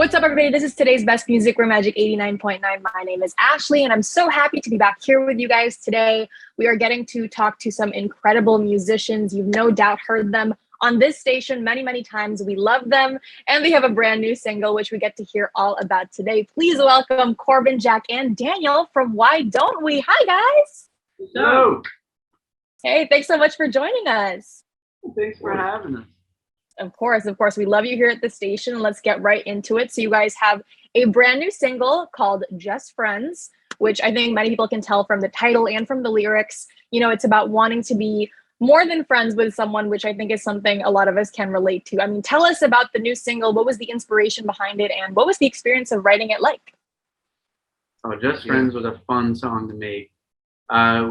what's up, everybody? This is today's Best Music. We're Magic 89.9. My name is Ashley, and I'm so happy to be back here with you guys today. We are getting to talk to some incredible musicians. You've no doubt heard them on this station many, many times. We love them, and they have a brand new single, which we get to hear all about today. Please welcome Corbyn, Jack, and Daniel from Why Don't We? Hi, guys. Hello. Hey, thanks so much for joining us. Thanks for having us. Of course. We love you here at the station. Let's get right into it. So you guys have a brand new single called Just Friends, which I think many people can tell from the title and from the lyrics. You know, it's about wanting to be more than friends with someone, which I think is something a lot of us can relate to. I mean, tell us about the new single. What was the inspiration behind it? And what was the experience of writing it like? Oh, Just Friends was a fun song to make.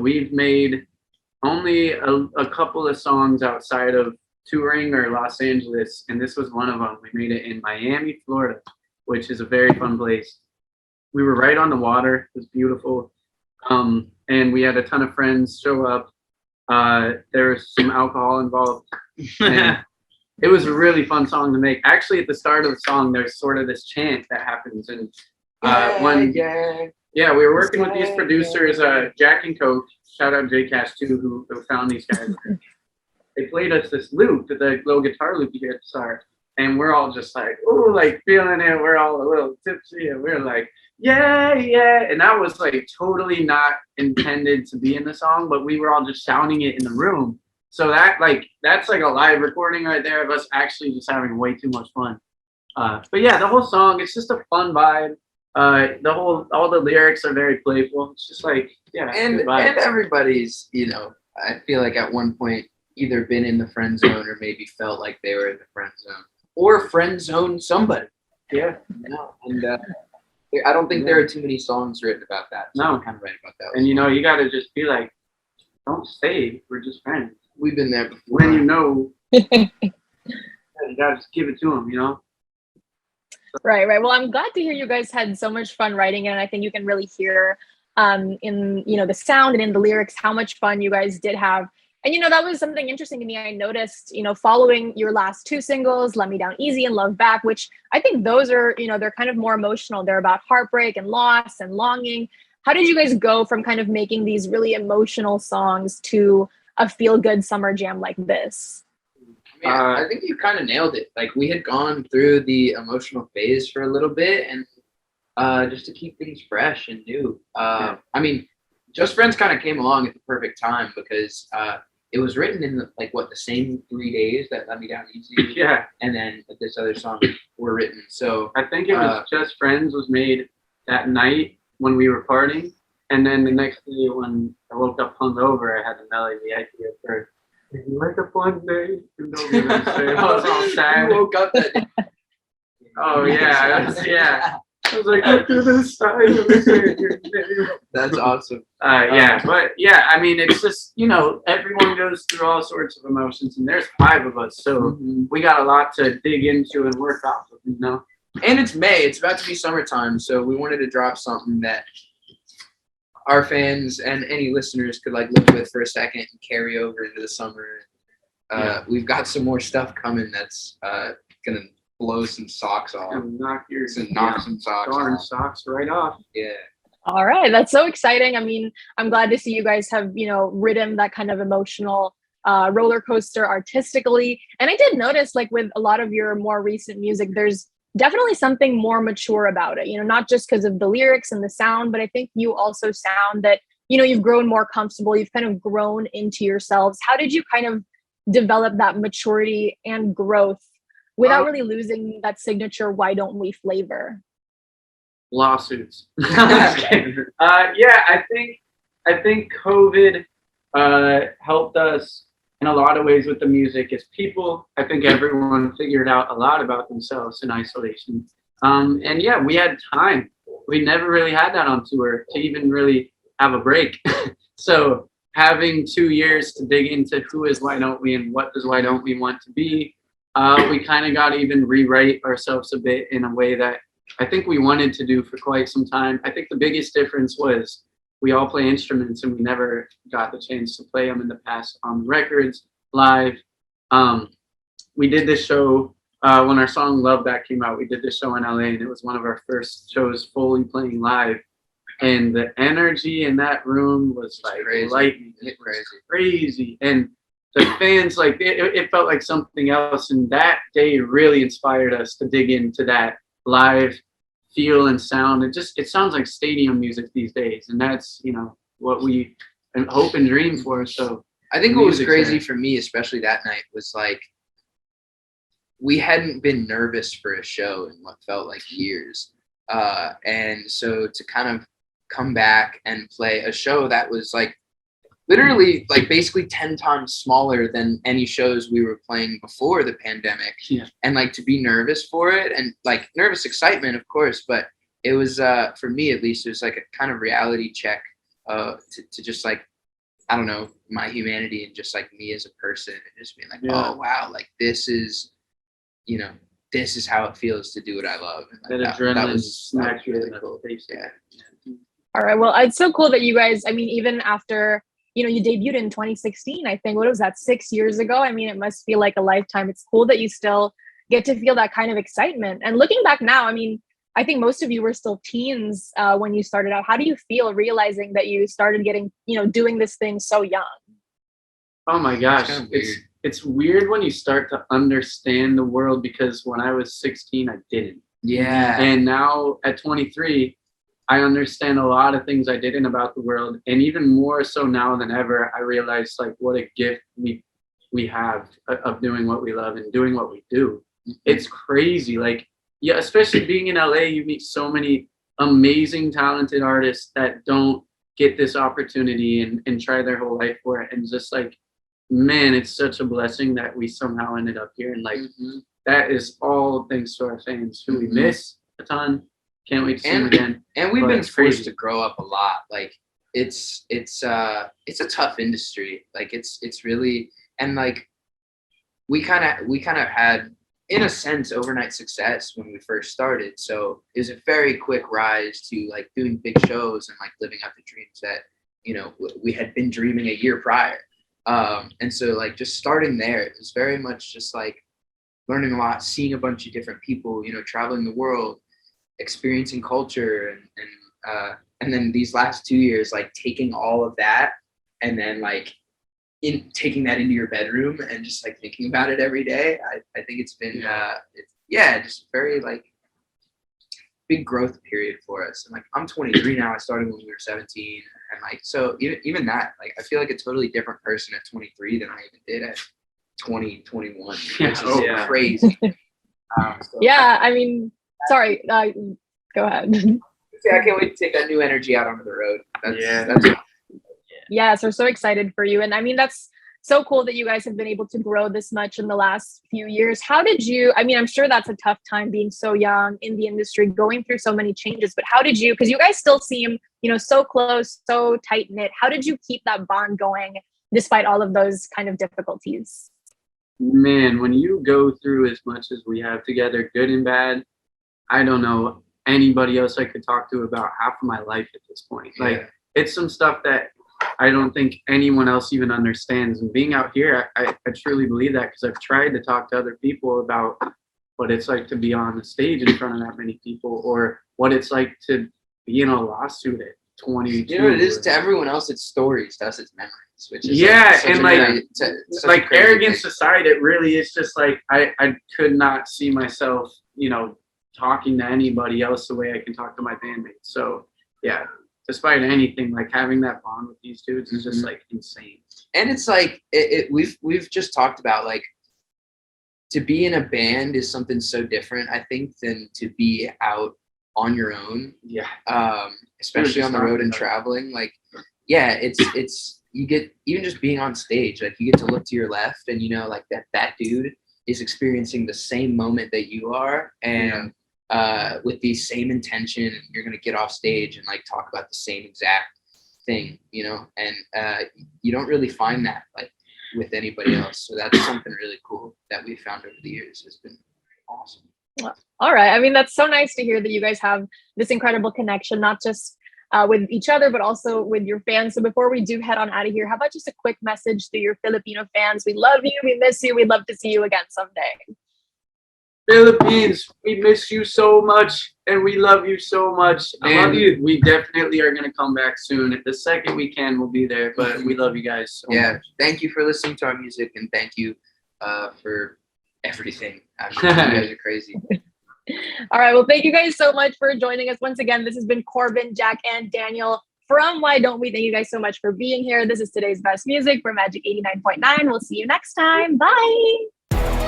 We've made only a couple of songs outside of touring or Los Angeles, and this was one of them. We made it in Miami, Florida, which is a very fun place. We were right on the water. It was beautiful. And we had a ton of friends show up. There was some alcohol involved. And it was a really fun song to make. Actually, at the start of the song, there's sort of this chant that happens. And we were working with these producers, Jack and Coach. Shout out J-Cash too, who found these guys. They played us this loop, the little guitar loop you hear at the start, and we're all just like, ooh, like feeling it. We're all a little tipsy, and we're like, yeah. And that was like totally not intended to be in the song, but we were all just shouting it in the room. So that's like a live recording right there of us actually just having way too much fun. But yeah, the whole song, it's just a fun vibe. All the lyrics are very playful. It's just like, yeah. And everybody's, I feel like at one point either been in the friend zone or maybe felt like they were in the friend zone or friend zone somebody. Yeah. And I don't think there are too many songs written about that. So No. I'm kind of right about that. And you got to just be like, don't stay. We're just friends. We've been there before. When you know, you got to just give it to them, Right. Well, I'm glad to hear you guys had so much fun writing it, and I think you can really hear in the sound and in the lyrics how much fun you guys did have. And that was something interesting to me. I noticed, following your last two singles, Let Me Down Easy and Love Back, which I think those are, they're kind of more emotional. They're about heartbreak and loss and longing. How did you guys go from kind of making these really emotional songs to a feel-good summer jam like this? I think you kind of nailed it. Like, we had gone through the emotional phase for a little bit, and just to keep things fresh and new. I mean, Just Friends kind of came along at the perfect time because it was written in the same 3 days that Let Me Down Easy. Yeah. And then this other song were written. So I think it was Just Friends was made that night when we were partying, and then the next day when I woke up hungover, I had the melody idea for "If You Wake Up One Day." I was all sad. You woke up that day. Oh yeah. I was like, look to the side. That's awesome. But I mean, it's just, everyone goes through all sorts of emotions, and there's 5 of us, so we got a lot to dig into and work off of, And it's May. It's about to be summertime, so we wanted to drop something that our fans and any listeners could live with for a second and carry over into the summer. We've got some more stuff coming that's gonna blow some socks off. And knock some socks darn socks right off. Yeah. All right. That's so exciting. I mean, I'm glad to see you guys have, ridden that kind of emotional roller coaster artistically. And I did notice, with a lot of your more recent music, there's definitely something more mature about it, not just because of the lyrics and the sound, but I think you also sound that, you've grown more comfortable. You've kind of grown into yourselves. How did you kind of develop that maturity and growth without really losing that signature "Why Don't We" flavor? Lawsuits. I think COVID helped us in a lot of ways with the music. As people, I think everyone figured out a lot about themselves in isolation. We had time. We never really had that on tour to even really have a break. So having 2 years to dig into who is Why Don't We and what does Why Don't We want to be, we kind of got to even rewrite ourselves a bit in a way that I think we wanted to do for quite some time. I think the biggest difference was we all play instruments and we never got the chance to play them in the past on records, live. We did this show when our song Love That came out, we did the show in LA, and it was one of our first shows fully playing live. And the energy in that room was like crazy. lightning. It was crazy. And the fans, like, it felt like something else. And that day really inspired us to dig into that live feel and sound. It sounds like stadium music these days. And that's, you know, what we hope and dream for. So I think what was crazy for me, especially that night, was like, we hadn't been nervous for a show in what felt like years. And so to kind of come back and play a show that was like literally like basically 10 times smaller than any shows we were playing before the pandemic. Yeah. And like to be nervous for it, and like nervous excitement, of course, but it was for me at least, it was like a kind of reality check to just like, I don't know, my humanity and just like me as a person, and just being like, oh wow, like this is, you know, this is how it feels to do what I love. And like, that was really cool. Yeah. All right. Well, it's so cool that you guys, I mean, even after, you know, you debuted in 2016, I think, what was that, 6 years ago? I mean, it must feel like a lifetime. It's cool that you still get to feel that kind of excitement. And looking back now, I mean, I think most of you were still teens when you started out. How do you feel realizing that you started getting, you know, doing this thing so young? Oh my gosh. It's weird when you start to understand the world, because when I was 16, I didn't. Yeah. And now at 23, I understand a lot of things I didn't about the world, and even more so now than ever, I realize like what a gift we have of doing what we love and doing what we do. It's crazy. Like, yeah, especially being in LA, you meet so many amazing, talented artists that don't get this opportunity and try their whole life for it. And just like, man, it's such a blessing that we somehow ended up here. And like, that is all thanks to our fans, who we miss a ton. Can't wait to see them again. And we've been forced to grow up a lot. Like it's a tough industry. Like it's really, and like we kind of had, in a sense, overnight success when we first started. So it was a very quick rise to like doing big shows and like living out the dreams that, you know, we had been dreaming a year prior. And so like just starting there, it was very much just like learning a lot, seeing a bunch of different people, you know, traveling the world, experiencing culture, and then these last 2 years, like taking all of that and then like taking that into your bedroom and just like thinking about it every day. I think it's been just very like big growth period for us. And like I'm 23 now. I started when we were 17, and like so even that, like I feel like a totally different person at 23 than I even did at 20, 21, which is crazy. Yeah, I mean, sorry, go ahead. I can't wait to take that new energy out onto the road. Yes, we're so excited for you. And I mean, that's so cool that you guys have been able to grow this much in the last few years. How did you, I mean, I'm sure that's a tough time being so young in the industry, going through so many changes, but how did you, because you guys still seem, you know, so close, so tight knit. How did you keep that bond going despite all of those kind of difficulties? Man, when you go through as much as we have together, good and bad, I don't know anybody else I could talk to about half of my life at this point. Like, it's some stuff that I don't think anyone else even understands. And being out here, I truly believe that, because I've tried to talk to other people about what it's like to be on the stage in front of that many people, or what it's like to be in a lawsuit at 22. You know what it is? To everyone else, it's stories. To us, it's memories. Which is and like arrogance aside, it really is just like I could not see myself, you know, talking to anybody else the way I can talk to my bandmates. So yeah, despite anything, like having that bond with these dudes is just like insane. And it's like we've just talked about, like, to be in a band is something so different, I think, than to be out on your own. Yeah. Especially on the road and traveling. Like, yeah, it's you get, even just being on stage, like you get to look to your left and you know like that dude is experiencing the same moment that you are, and with the same intention, you're gonna get off stage and like talk about the same exact thing, you know, and you don't really find that like with anybody else. So that's something really cool that we found over the years. Has been awesome. All right. I mean, that's so nice to hear that you guys have this incredible connection, not just with each other, but also with your fans. So before we do head on out of here, how about just a quick message to your Filipino fans? We love you. We miss you. We'd love to see you again someday. Philippines, we miss you so much and we love you so much. I love you. We definitely are gonna come back soon. The second we can, we'll be there. But we love you guys so much. Thank you for listening to our music, and thank you for everything. I mean, you guys are crazy. All right. Well, thank you guys so much for joining us once again. This has been Corbyn, Jack, and Daniel from Why Don't We? Thank you guys so much for being here. This is today's best music for Magic 89.9. We'll see you next time. Bye.